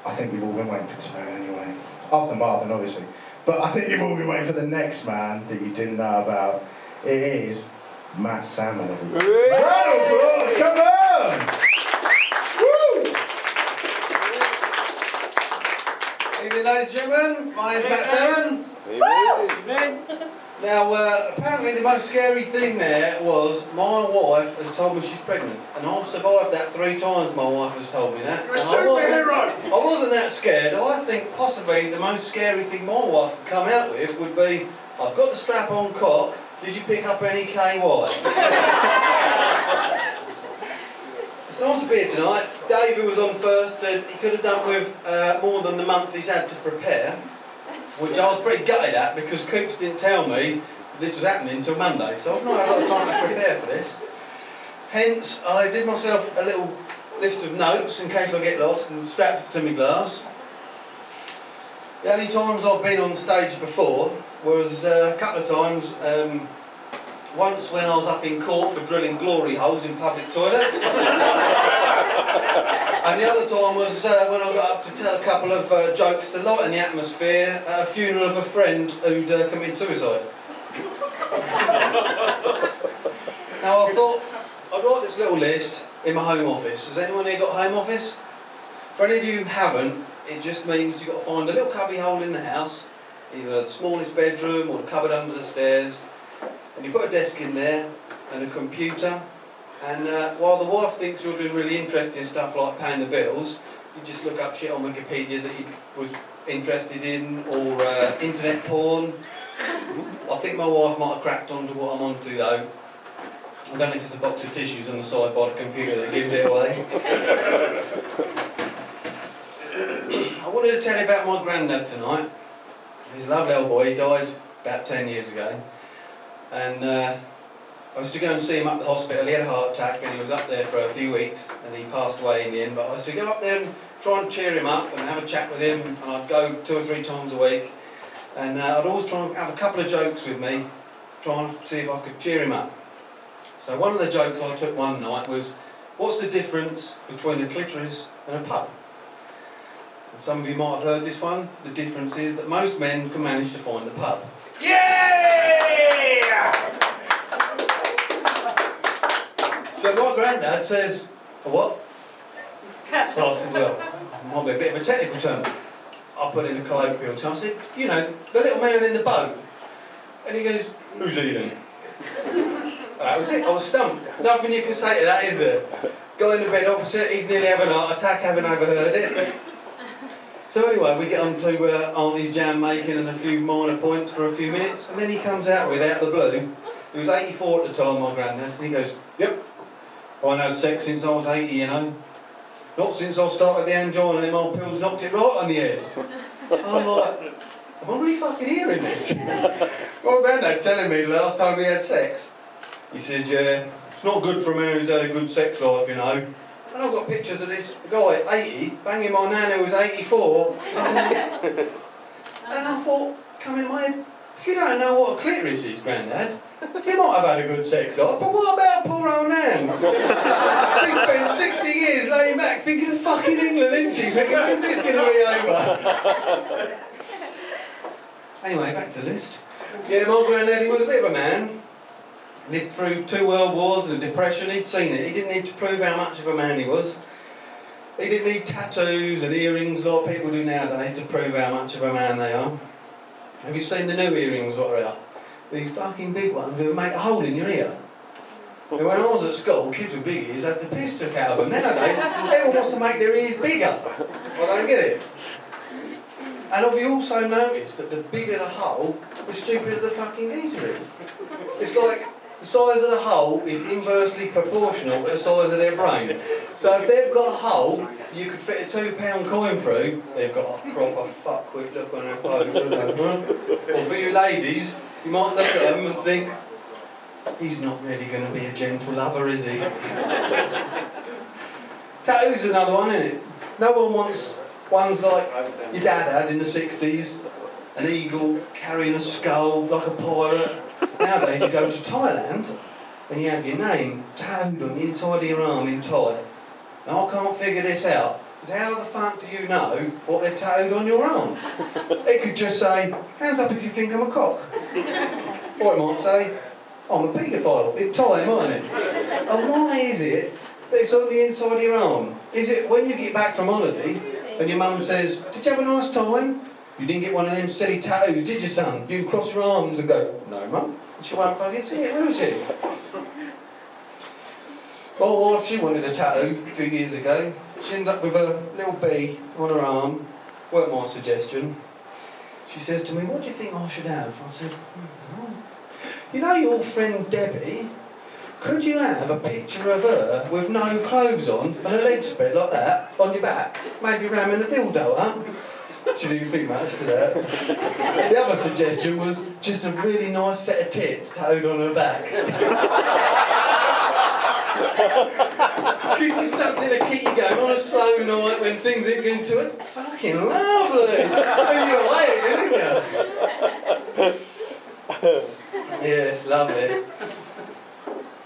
I think you've all been waiting for this man anyway. After Marvin, obviously. But I think you've all been waiting for the next man that you didn't know about. It is Matt Salmon. Round of applause, come on! Woo! Evening, ladies and gentlemen. My name's Matt Salmon. Evening. Now, apparently the most scary thing there was my wife has told me she's pregnant, and I've survived that 3 times. My wife has told me that. You're a superhero! I wasn't that scared. I think possibly the most scary thing my wife would come out with would be, I've got the strap-on cock. Did you pick up any KY? It's nice to be here tonight. Dave, who was on first, said he could have done with more than the month he's had to prepare, which I was pretty gutted at because Coops didn't tell me this was happening until Monday, so I've not had a lot of time to prepare for this. Hence, I did myself a little list of notes in case I get lost and strapped to my glass. The only times I've been on stage before was a couple of times. Once when I was up in court for drilling glory holes in public toilets. And the other time was when I got up to tell a couple of jokes to lighten the atmosphere at a funeral of a friend who'd committed suicide. Now I thought I'd write this little list in my home office. Has anyone here got a home office? For any of you who haven't, it just means you've got to find a little cubby hole in the house, either the smallest bedroom or the cupboard under the stairs, and you put a desk in there and a computer, and while the wife thinks you're doing really interesting stuff like paying the bills, you just look up shit on Wikipedia that you was interested in, or internet porn. I think my wife might have cracked onto what I'm onto though. I don't know if it's a box of tissues on the side by the computer that gives it away. I wanted to tell you about my granddad tonight. He's a lovely old boy. He died about 10 years ago. And I used to go and see him up at the hospital. He had a heart attack and he was up there for a few weeks and he passed away in the end. But I used to go up there and try and cheer him up and have a chat with him, and I'd go 2 or 3 times a week. And I'd always try and have a couple of jokes with me, trying to see if I could cheer him up. So one of the jokes I took one night was, what's the difference between a clitoris and a pub? And some of you might have heard this one. The difference is that most men can manage to find the pub. Yeah! So my granddad says, a what? So I said, well, might be a bit of a technical term. I put in a colloquial term. I said, you know, the little man in the boat. And he goes, who's he then? That was it, I was stumped. Nothing you can say to that, is there? Guy in the bed opposite, he's nearly having a heart attack, having overheard it. So anyway, we get on to Auntie's jam making and a few minor points for a few minutes, and then he comes out with, out of the blue, he was 84 at the time, my granddad, and he goes, yep, I've had sex since I was 80, you know. Not since I started the angina, them old pills knocked it right on the head. I'm like, am I really fucking hearing this? My granddad telling me the last time he had sex, he says, yeah, it's not good for a man who's had a good sex life, you know. And I've got pictures of this guy, 80, banging my nan who was 84. And I thought, coming in my head, if you don't know what a clitoris is, Grandad, you might have had a good sex life, but what about poor old nan? She spent 60 years laying back thinking of fucking England, didn't she? Thinking, when's this going to be over? Anyway, back to the list. Yeah, my granddad, he was a bit of a man. Lived through 2 world wars and a depression. He'd seen it. He didn't need to prove how much of a man he was. He didn't need tattoos and earrings like people do nowadays to prove how much of a man they are. Have you seen the new earrings what are out? These fucking big ones that make a hole in your ear. And when I was at school, kids with big ears had the piss took out of them. Nowadays, everyone wants to make their ears bigger. I don't get it. And have you also noticed that the bigger the hole, the stupider the fucking geezer is? It's like the size of the hole is inversely proportional to the size of their brain. So if they've got a hole you could fit a £2 coin through, they've got a proper fuckwit look on their face. Or for you ladies, you might look at them and think, he's not really going to be a gentle lover, is he? Tattoos is another one, isn't it? No one wants ones like your dad had in the 60s, an eagle carrying a skull like a pirate. Nowadays you go to Thailand and you have your name tattooed on the inside of your arm in Thai. Now I can't figure this out, Because how the fuck do you know what they've tattooed on your arm? It could just say, hands up if you think I'm a cock. Or it might say, I'm a paedophile. In time, mightn't it? And why is it that it's on the inside of your arm? Is it when you get back from holiday and your mum says, did you have a nice time? You didn't get one of them silly tattoos, did you, son? You can cross your arms and go, no, mum. And she won't fucking see it, will she? My wife, she wanted a tattoo a few years ago. She ended up with a little bee on her arm. Weren't my suggestion. She says to me, what do you think I should have? I said, you know your friend Debbie? Could you have a picture of her with no clothes on and her legs spread like that on your back? Maybe ramming a dildo up? She didn't think much to that. The other suggestion was just a really nice set of tits tattooed on her back. Gives you something to keep you going on a slow night when things ain't going to it. Fucking lovely! And you're away, isn't you? Yes, lovely.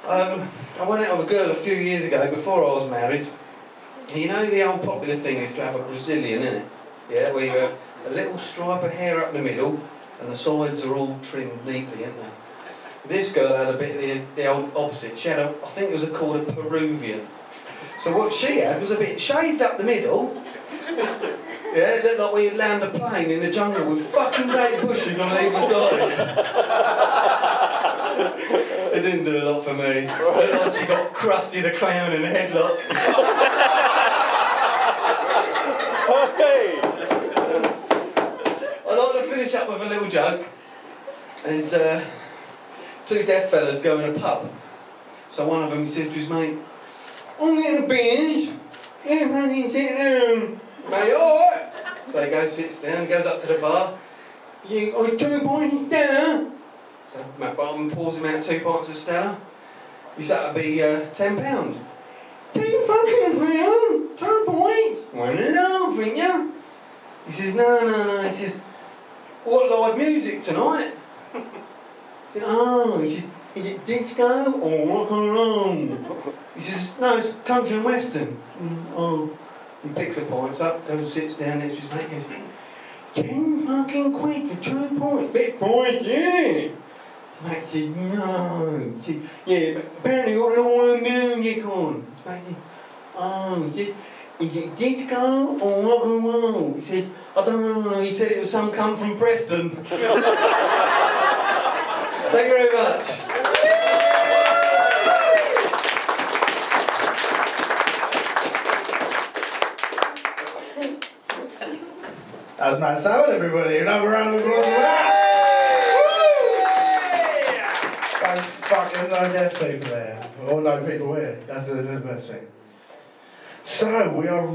I went out with a girl a few years ago before I was married. And you know the old popular thing is to have a Brazilian, innit? Yeah, where you have a little stripe of hair up the middle and the sides are all trimmed neatly, aren't they? This girl had a bit of the old opposite. She had I think it was called a Peruvian. So what she had was a bit shaved up the middle. Yeah, it looked like when you land a plane in the jungle with fucking great bushes on either sides. It didn't do a lot for me. It looked like she got Krusty the Clown in a headlock. Hey! I'd like to finish up with a little joke. There's two deaf fellas go in a pub. So one of them says to his mate, I'm getting a binge. Yeah, man, you sit down. Mate, alright. So he goes, sits down, goes up to the bar. You got 2 pints of Stella? So Matt Barton pours him out 2 pints of Stella. He said that'd be £10. £10 fucking pounds? 2 pints? 1.5, ain't ya? He says, no. He says, what live music tonight? He said, oh, he says, is it disco or rock and roll? He says, no, it's country and western. Oh. He picks the pints up, goes and sits down next to his mate and goes, 10 fucking quid for 2 pints. Big point, yeah. His mate said, no. He said, yeah, but apparently you've got live music on. His mate said, oh, he said, is it disco or rock and roll? He said, I don't know. He said it was some cunt from Preston. Thank you very much. That was Matt Salmon, everybody. Another round of applause for that. Thank fuck, there's no deaf people there. Or no people here. That's the best thing. So, we are